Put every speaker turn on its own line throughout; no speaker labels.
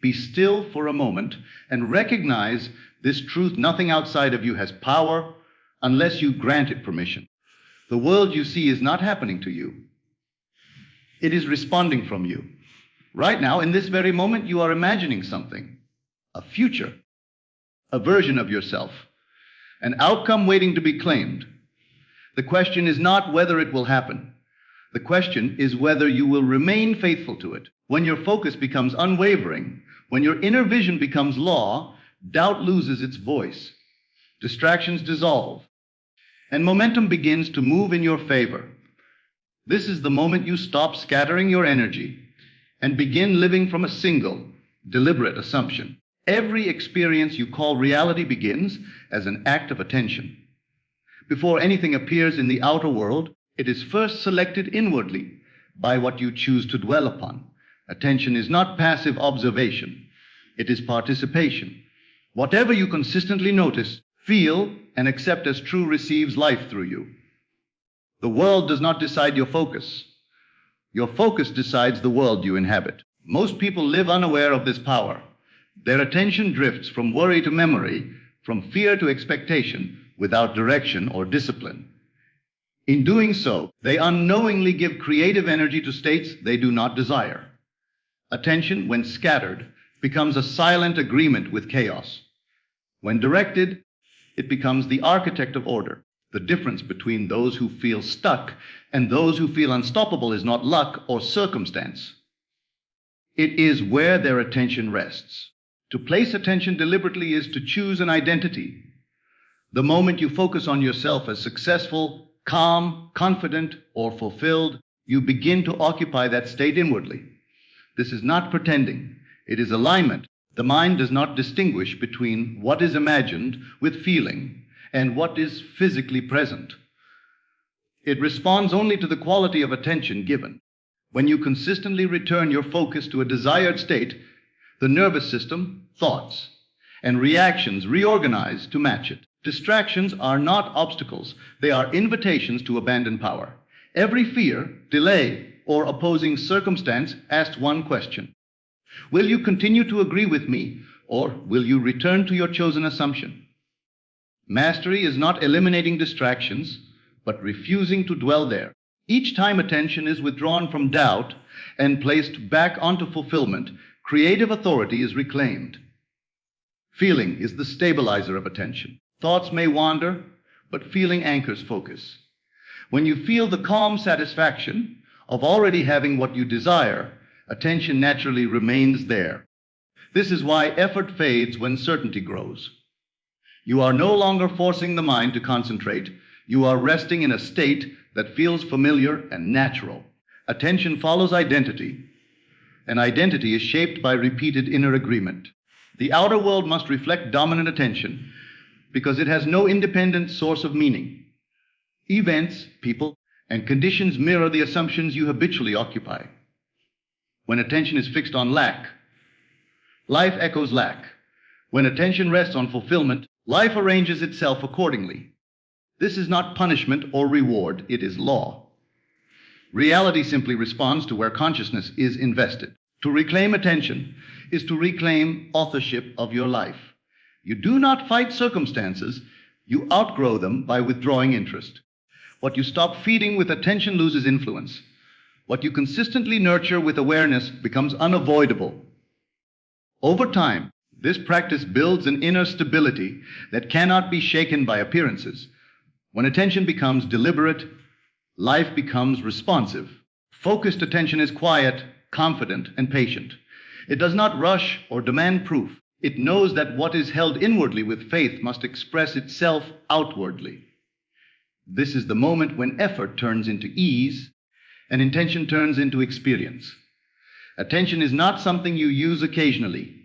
Be still for a moment and recognize this truth: nothing outside of you has power unless you grant it permission. The world you see is not happening to you. It is responding from you. Right now, in this very moment, you are imagining something, a future, a version of yourself, an outcome waiting to be claimed. The question is not whether it will happen. The question is whether you will remain faithful to it. When your focus becomes unwavering, when your inner vision becomes law, doubt loses its voice, distractions dissolve, and momentum begins to move in your favor. This is the moment you stop scattering your energy and begin living from a single, deliberate assumption. Every experience you call reality begins as an act of attention. Before anything appears in the outer world, it is first selected inwardly by what you choose to dwell upon. Attention is not passive observation. It is participation. Whatever you consistently notice, feel, and accept as true receives life through you. The world does not decide your focus. Your focus decides the world you inhabit. Most people live unaware of this power. Their attention drifts from worry to memory, from fear to expectation, without direction or discipline. In doing so, they unknowingly give creative energy to states they do not desire. Attention, when scattered, becomes a silent agreement with chaos. When directed, it becomes the architect of order. The difference between those who feel stuck and those who feel unstoppable is not luck or circumstance. It is where their attention rests. To place attention deliberately is to choose an identity. The moment you focus on yourself as successful, calm, confident, or fulfilled, you begin to occupy that state inwardly. This is not pretending. It is alignment. The mind does not distinguish between what is imagined with feeling and what is physically present. It responds only to the quality of attention given. When you consistently return your focus to a desired state, the nervous system, thoughts, and reactions reorganize to match it. Distractions are not obstacles. They are invitations to abandon power. Every fear, delay, or opposing circumstance asks one question: will you continue to agree with me, or will you return to your chosen assumption? Mastery is not eliminating distractions, but refusing to dwell there. Each time attention is withdrawn from doubt and placed back onto fulfillment, creative authority is reclaimed. Feeling is the stabilizer of attention. Thoughts may wander, but feeling anchors focus. When you feel the calm satisfaction of already having what you desire, attention naturally remains there. This is why effort fades when certainty grows. You are no longer forcing the mind to concentrate. You are resting in a state that feels familiar and natural. Attention follows identity, and identity is shaped by repeated inner agreement. The outer world must reflect dominant attention because it has no independent source of meaning. Events, people, and conditions mirror the assumptions you habitually occupy. When attention is fixed on lack, life echoes lack. When attention rests on fulfillment, life arranges itself accordingly. This is not punishment or reward, it is law. Reality simply responds to where consciousness is invested. To reclaim attention is to reclaim authorship of your life. You do not fight circumstances, you outgrow them by withdrawing interest. What you stop feeding with attention loses influence. What you consistently nurture with awareness becomes unavoidable. Over time, this practice builds an inner stability that cannot be shaken by appearances. When attention becomes deliberate, life becomes responsive. Focused attention is quiet, confident, and patient. It does not rush or demand proof. It knows that what is held inwardly with faith must express itself outwardly. This is the moment when effort turns into ease and intention turns into experience. Attention is not something you use occasionally.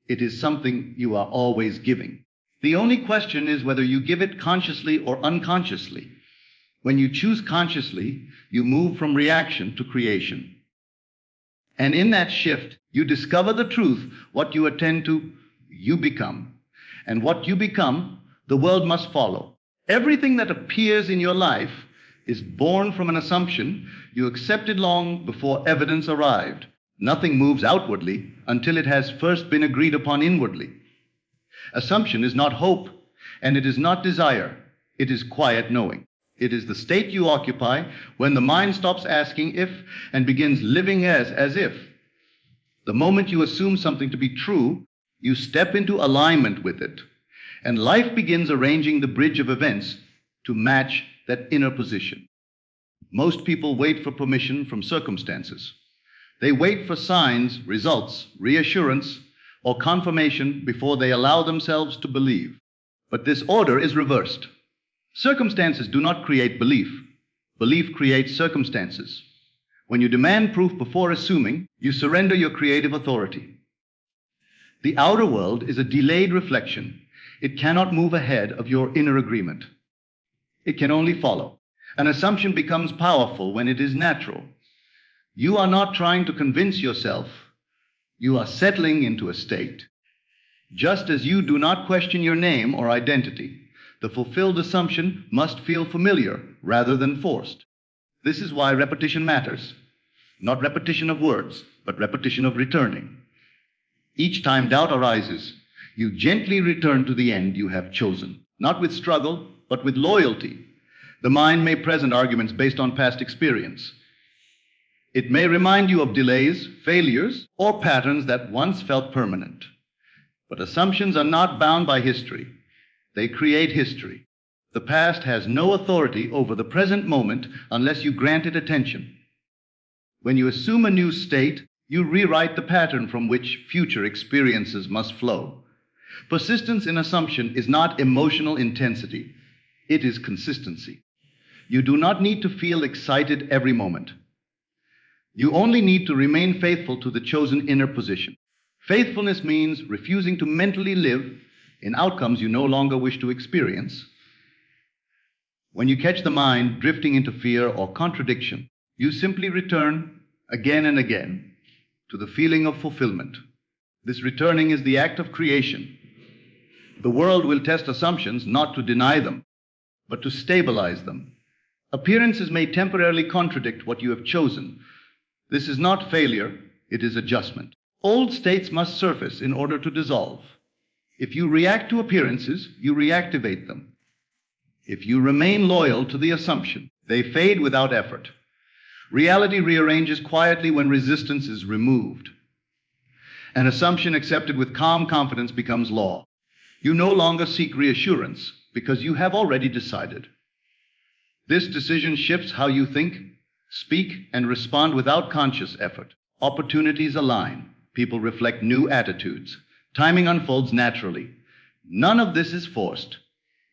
It is something you are always giving. The only question is whether you give it consciously or unconsciously. When you choose consciously, you move from reaction to creation. And in that shift, you discover the truth. What you attend to, you become. And what you become, the world must follow. Everything that appears in your life is born from an assumption you accepted long before evidence arrived. Nothing moves outwardly until it has first been agreed upon inwardly. Assumption is not hope, and it is not desire. It is quiet knowing. It is the state you occupy when the mind stops asking if and begins living as if. The moment you assume something to be true, you step into alignment with it, and life begins arranging the bridge of events to match that inner position. Most people wait for permission from circumstances. They wait for signs, results, reassurance, or confirmation before they allow themselves to believe. But this order is reversed. Circumstances do not create belief. Belief creates circumstances. When you demand proof before assuming, you surrender your creative authority. The outer world is a delayed reflection. It cannot move ahead of your inner agreement. It can only follow. An assumption becomes powerful when it is natural. You are not trying to convince yourself. You are settling into a state. Just as you do not question your name or identity, the fulfilled assumption must feel familiar rather than forced. This is why repetition matters. Not repetition of words, but repetition of returning. Each time doubt arises, you gently return to the end you have chosen, not with struggle, but with loyalty. The mind may present arguments based on past experience. It may remind you of delays, failures, or patterns that once felt permanent. But assumptions are not bound by history. They create history. The past has no authority over the present moment unless you grant it attention. When you assume a new state, you rewrite the pattern from which future experiences must flow. Persistence in assumption is not emotional intensity. It is consistency. You do not need to feel excited every moment. You only need to remain faithful to the chosen inner position. Faithfulness means refusing to mentally live in outcomes you no longer wish to experience. When you catch the mind drifting into fear or contradiction, you simply return again and again to the feeling of fulfillment. This returning is the act of creation. The world will test assumptions not to deny them, but to stabilize them. Appearances may temporarily contradict what you have chosen. This is not failure, it is adjustment. Old states must surface in order to dissolve. If you react to appearances, you reactivate them. If you remain loyal to the assumption, they fade without effort. Reality rearranges quietly when resistance is removed. An assumption accepted with calm confidence becomes law. You no longer seek reassurance because you have already decided. This decision shifts how you think, speak, and respond without conscious effort. Opportunities align. People reflect new attitudes. Timing unfolds naturally. None of this is forced.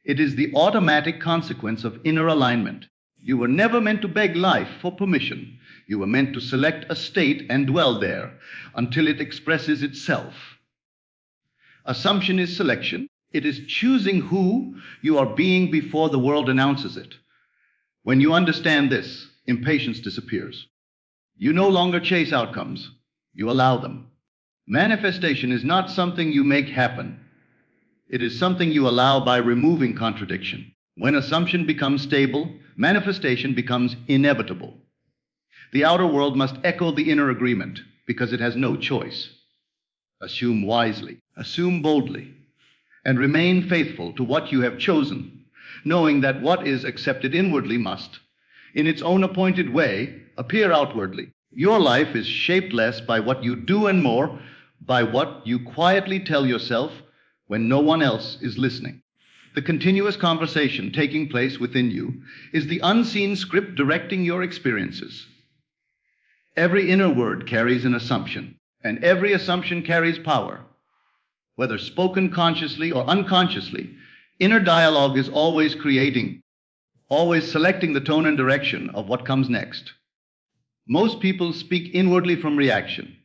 It is the automatic consequence of inner alignment. You were never meant to beg life for permission. You were meant to select a state and dwell there until it expresses itself. Assumption is selection. It is choosing who you are being before the world announces it. When you understand this, impatience disappears. You no longer chase outcomes. You allow them. Manifestation is not something you make happen. It is something you allow by removing contradiction. When assumption becomes stable, manifestation becomes inevitable. The outer world must echo the inner agreement because it has no choice. Assume wisely, assume boldly, and remain faithful to what you have chosen, knowing that what is accepted inwardly must, in its own appointed way, appear outwardly. Your life is shaped less by what you do and more by what you quietly tell yourself when no one else is listening. The continuous conversation taking place within you is the unseen script directing your experiences. Every inner word carries an assumption, and every assumption carries power. Whether spoken consciously or unconsciously, inner dialogue is always creating, always selecting the tone and direction of what comes next. Most people speak inwardly from reaction.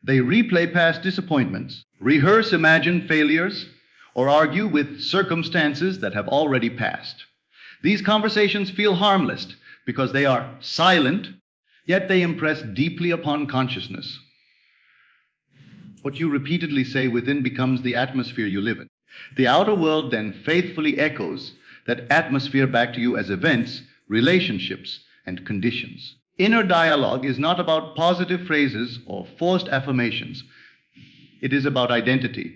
They replay past disappointments, rehearse imagined failures, or argue with circumstances that have already passed. These conversations feel harmless because they are silent, yet they impress deeply upon consciousness. What you repeatedly say within becomes the atmosphere you live in. The outer world then faithfully echoes that atmosphere back to you as events, relationships, and conditions. Inner dialogue is not about positive phrases or forced affirmations. It is about identity.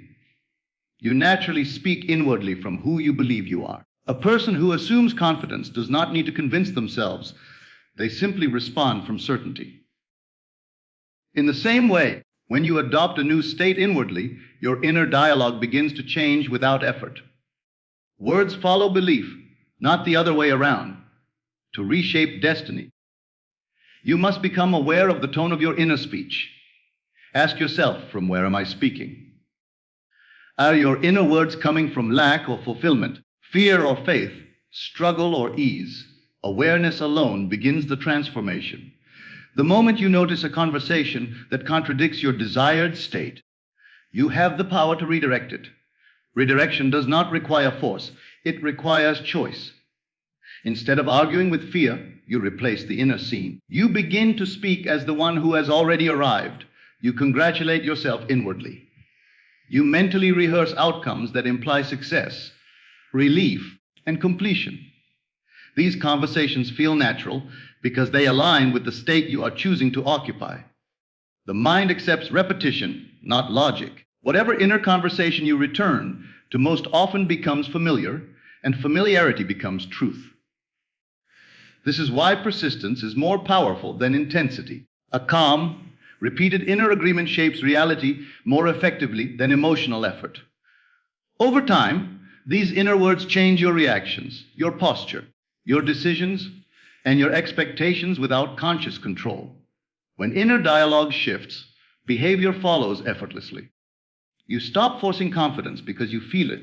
You naturally speak inwardly from who you believe you are. A person who assumes confidence does not need to convince themselves. They simply respond from certainty. In the same way, when you adopt a new state inwardly, your inner dialogue begins to change without effort. Words follow belief, not the other way around, to reshape destiny. You must become aware of the tone of your inner speech. Ask yourself, from where am I speaking? Are your inner words coming from lack or fulfillment, fear or faith, struggle or ease? Awareness alone begins the transformation. The moment you notice a conversation that contradicts your desired state, you have the power to redirect it. Redirection does not require force. It requires choice. Instead of arguing with fear, you replace the inner scene. You begin to speak as the one who has already arrived. You congratulate yourself inwardly. You mentally rehearse outcomes that imply success, relief, and completion. These conversations feel natural because they align with the state you are choosing to occupy. The mind accepts repetition, not logic. Whatever inner conversation you return to most often becomes familiar, and familiarity becomes truth. This is why persistence is more powerful than intensity. A calm, repeated inner agreement shapes reality more effectively than emotional effort. Over time, these inner words change your reactions, your posture, your decisions, and your expectations without conscious control. When inner dialogue shifts, behavior follows effortlessly. You stop forcing confidence because you feel it.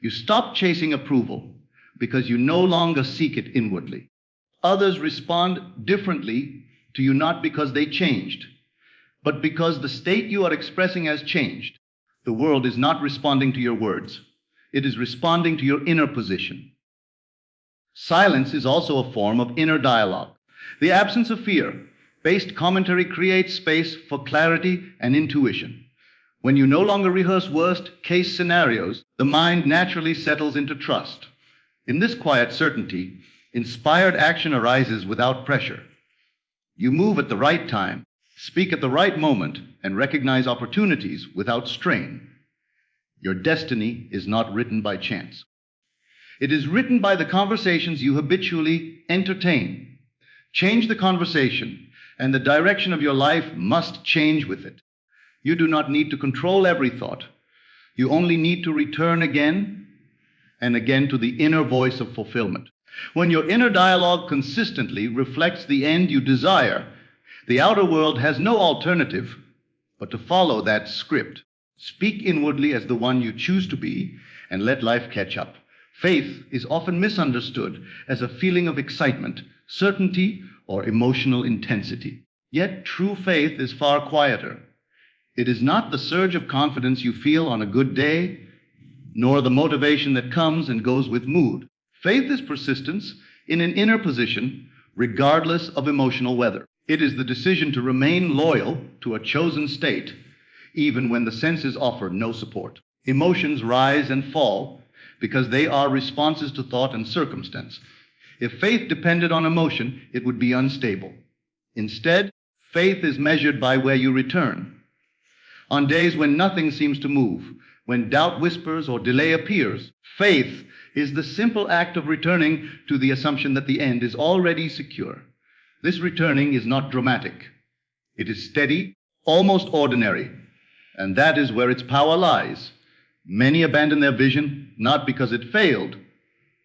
You stop chasing approval because you no longer seek it inwardly. Others respond differently to you not because they changed, but because the state you are expressing has changed. The world is not responding to your words. It is responding to your inner position. Silence is also a form of inner dialogue. The absence of fear-based commentary creates space for clarity and intuition. When you no longer rehearse worst-case scenarios, the mind naturally settles into trust. In this quiet certainty, inspired action arises without pressure. You move at the right time, speak at the right moment, and recognize opportunities without strain. Your destiny is not written by chance. It is written by the conversations you habitually entertain. Change the conversation, and the direction of your life must change with it. You do not need to control every thought. You only need to return again and again to the inner voice of fulfillment. When your inner dialogue consistently reflects the end you desire, the outer world has no alternative but to follow that script. Speak inwardly as the one you choose to be, and let life catch up. Faith is often misunderstood as a feeling of excitement, certainty, or emotional intensity. Yet true faith is far quieter. It is not the surge of confidence you feel on a good day, nor the motivation that comes and goes with mood. Faith is persistence in an inner position, regardless of emotional weather. It is the decision to remain loyal to a chosen state, even when the senses offer no support. Emotions rise and fall because they are responses to thought and circumstance. If faith depended on emotion, it would be unstable. Instead, faith is measured by where you return. On days when nothing seems to move, when doubt whispers or delay appears, faith is the simple act of returning to the assumption that the end is already secure. This returning is not dramatic. It is steady, almost ordinary, and that is where its power lies. Many abandon their vision not because it failed,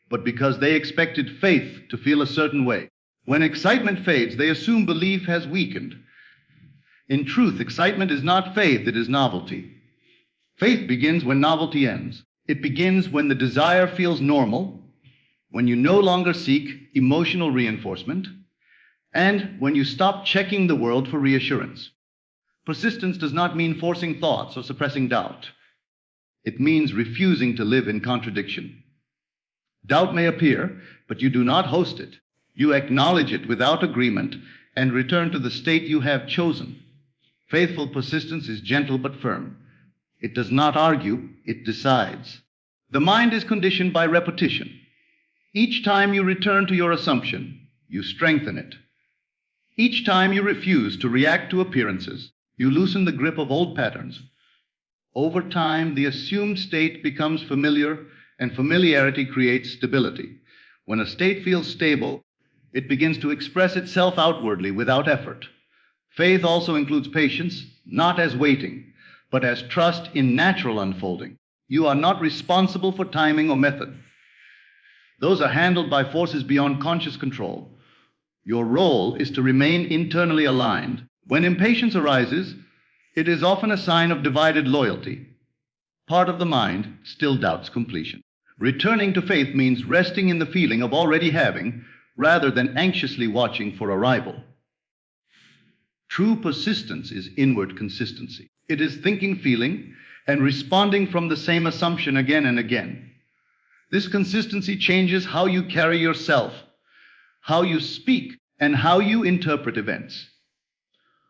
but because they expected faith to feel a certain way. When excitement fades, they assume belief has weakened. In truth, excitement is not faith, it is novelty. Faith begins when novelty ends. It begins when the desire feels normal, when you no longer seek emotional reinforcement, and when you stop checking the world for reassurance. Persistence does not mean forcing thoughts or suppressing doubt. It means refusing to live in contradiction. Doubt may appear, but you do not host it. You acknowledge it without agreement and return to the state you have chosen. Faithful persistence is gentle but firm. It does not argue, it decides. The mind is conditioned by repetition. Each time you return to your assumption, you strengthen it. Each time you refuse to react to appearances, you loosen the grip of old patterns. Over time, the assumed state becomes familiar, and familiarity creates stability. When a state feels stable, it begins to express itself outwardly without effort. Faith also includes patience, not as waiting, but as trust in natural unfolding. You are not responsible for timing or method. Those are handled by forces beyond conscious control. Your role is to remain internally aligned. When impatience arises, it is often a sign of divided loyalty. Part of the mind still doubts completion. Returning to faith means resting in the feeling of already having, rather than anxiously watching for arrival. True persistence is inward consistency. It is thinking, feeling, and responding from the same assumption again and again. This consistency changes how you carry yourself, how you speak, and how you interpret events.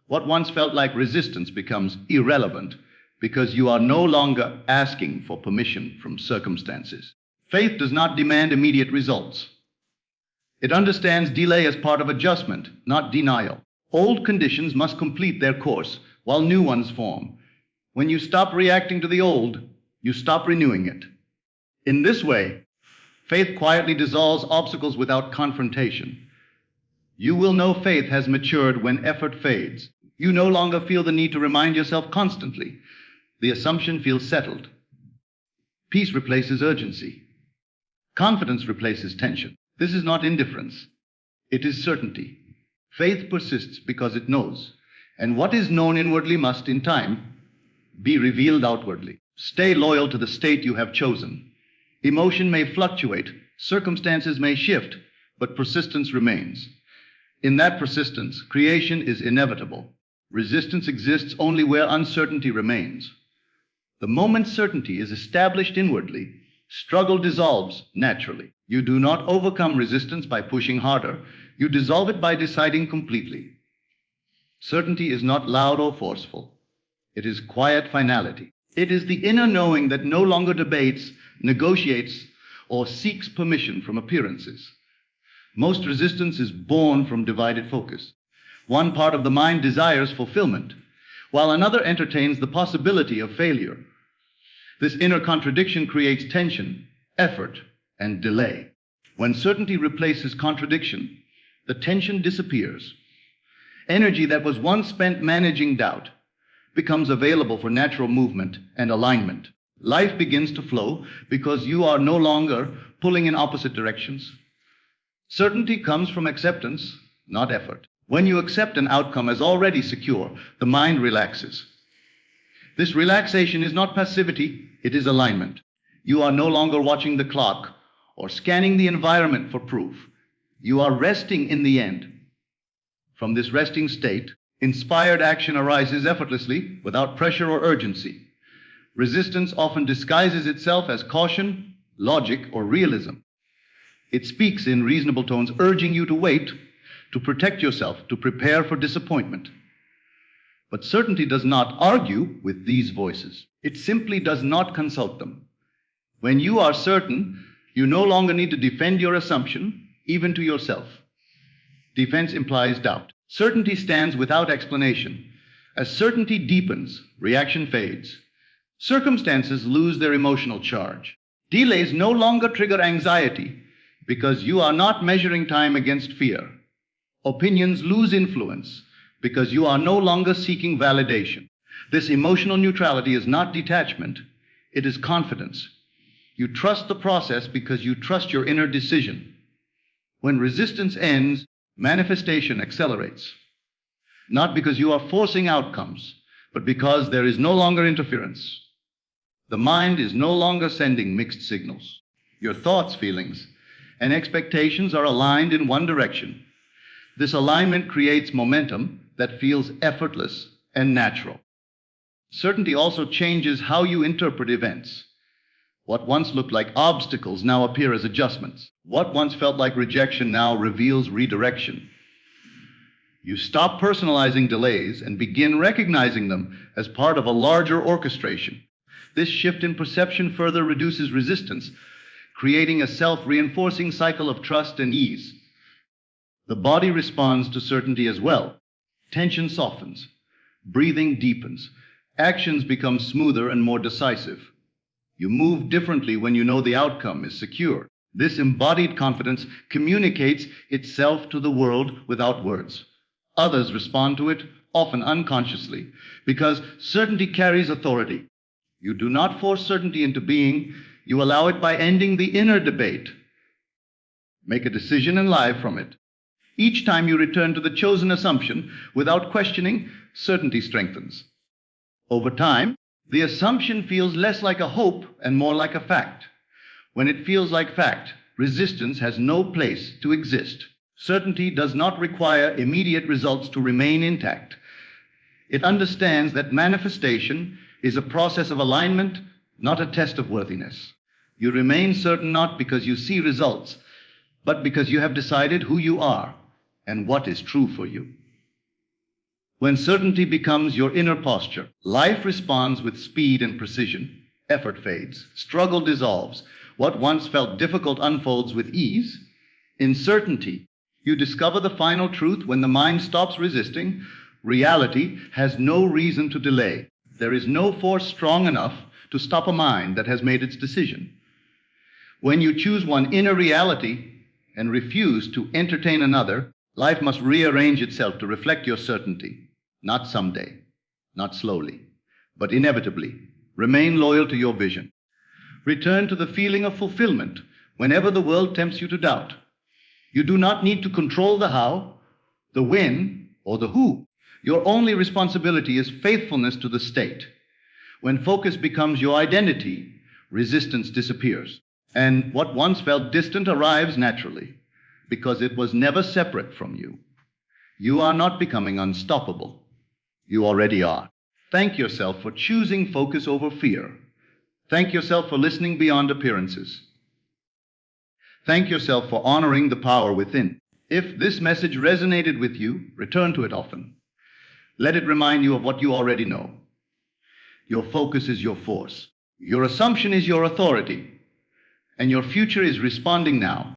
What once felt like resistance becomes irrelevant because you are no longer asking for permission from circumstances. Faith does not demand immediate results. It understands delay as part of adjustment, not denial. Old conditions must complete their course while new ones form. When you stop reacting to the old, you stop renewing it. In this way, faith quietly dissolves obstacles without confrontation. You will know faith has matured when effort fades. You no longer feel the need to remind yourself constantly. The assumption feels settled. Peace replaces urgency. Confidence replaces tension. This is not indifference. It is certainty. Faith persists because it knows, and what is known inwardly must, in time, be revealed outwardly. Stay loyal to the state you have chosen. Emotion may fluctuate, circumstances may shift, but persistence remains. In that persistence, creation is inevitable. Resistance exists only where uncertainty remains. The moment certainty is established inwardly, struggle dissolves naturally. You do not overcome resistance by pushing harder. You dissolve it by deciding completely. Certainty is not loud or forceful. It is quiet finality. It is the inner knowing that no longer debates, negotiates, or seeks permission from appearances. Most resistance is born from divided focus. One part of the mind desires fulfillment, while another entertains the possibility of failure. This inner contradiction creates tension, effort, and delay. When certainty replaces contradiction, the tension disappears. Energy that was once spent managing doubt becomes available for natural movement and alignment. Life begins to flow because you are no longer pulling in opposite directions. Certainty comes from acceptance, not effort. When you accept an outcome as already secure, the mind relaxes. This relaxation is not passivity, it is alignment. You are no longer watching the clock or scanning the environment for proof. You are resting in the end. From this resting state, inspired action arises effortlessly without pressure or urgency. Resistance often disguises itself as caution, logic, or realism. It speaks in reasonable tones, urging you to wait, to protect yourself, to prepare for disappointment. But certainty does not argue with these voices. It simply does not consult them. When you are certain, you no longer need to defend your assumption, even to yourself. Defense implies doubt. Certainty stands without explanation. As certainty deepens, reaction fades. Circumstances lose their emotional charge. Delays no longer trigger anxiety because you are not measuring time against fear. Opinions lose influence because you are no longer seeking validation. This emotional neutrality is not detachment, it is confidence. You trust the process because you trust your inner decision. When resistance ends, manifestation accelerates. Not because you are forcing outcomes, but because there is no longer interference. The mind is no longer sending mixed signals. Your thoughts, feelings, and expectations are aligned in one direction. This alignment creates momentum that feels effortless and natural. Certainty also changes how you interpret events. What once looked like obstacles now appear as adjustments. What once felt like rejection now reveals redirection. You stop personalizing delays and begin recognizing them as part of a larger orchestration. This shift in perception further reduces resistance, creating a self-reinforcing cycle of trust and ease. The body responds to certainty as well. Tension softens, breathing deepens, actions become smoother and more decisive. You move differently when you know the outcome is secure. This embodied confidence communicates itself to the world without words. Others respond to it, often unconsciously, because certainty carries authority. You do not force certainty into being, you allow it by ending the inner debate. Make a decision and live from it. Each time you return to the chosen assumption without questioning, certainty strengthens. Over time, the assumption feels less like a hope and more like a fact. When it feels like fact, resistance has no place to exist. Certainty does not require immediate results to remain intact. It understands that manifestation is a process of alignment, not a test of worthiness. You remain certain not because you see results, but because you have decided who you are and what is true for you. When certainty becomes your inner posture, life responds with speed and precision. Effort fades, struggle dissolves. What once felt difficult unfolds with ease. In certainty, you discover the final truth when the mind stops resisting. Reality has no reason to delay. There is no force strong enough to stop a mind that has made its decision. When you choose one inner reality and refuse to entertain another, life must rearrange itself to reflect your certainty. Not someday, not slowly, but inevitably. Remain loyal to your vision. Return to the feeling of fulfillment whenever the world tempts you to doubt. You do not need to control the how, the when, or the who. Your only responsibility is faithfulness to the state. When focus becomes your identity, resistance disappears. And what once felt distant arrives naturally, because it was never separate from you. You are not becoming unstoppable. You already are. Thank yourself for choosing focus over fear. Thank yourself for listening beyond appearances. Thank yourself for honoring the power within. If this message resonated with you, return to it often. Let it remind you of what you already know. Your focus is your force. Your assumption is your authority. And your future is responding now.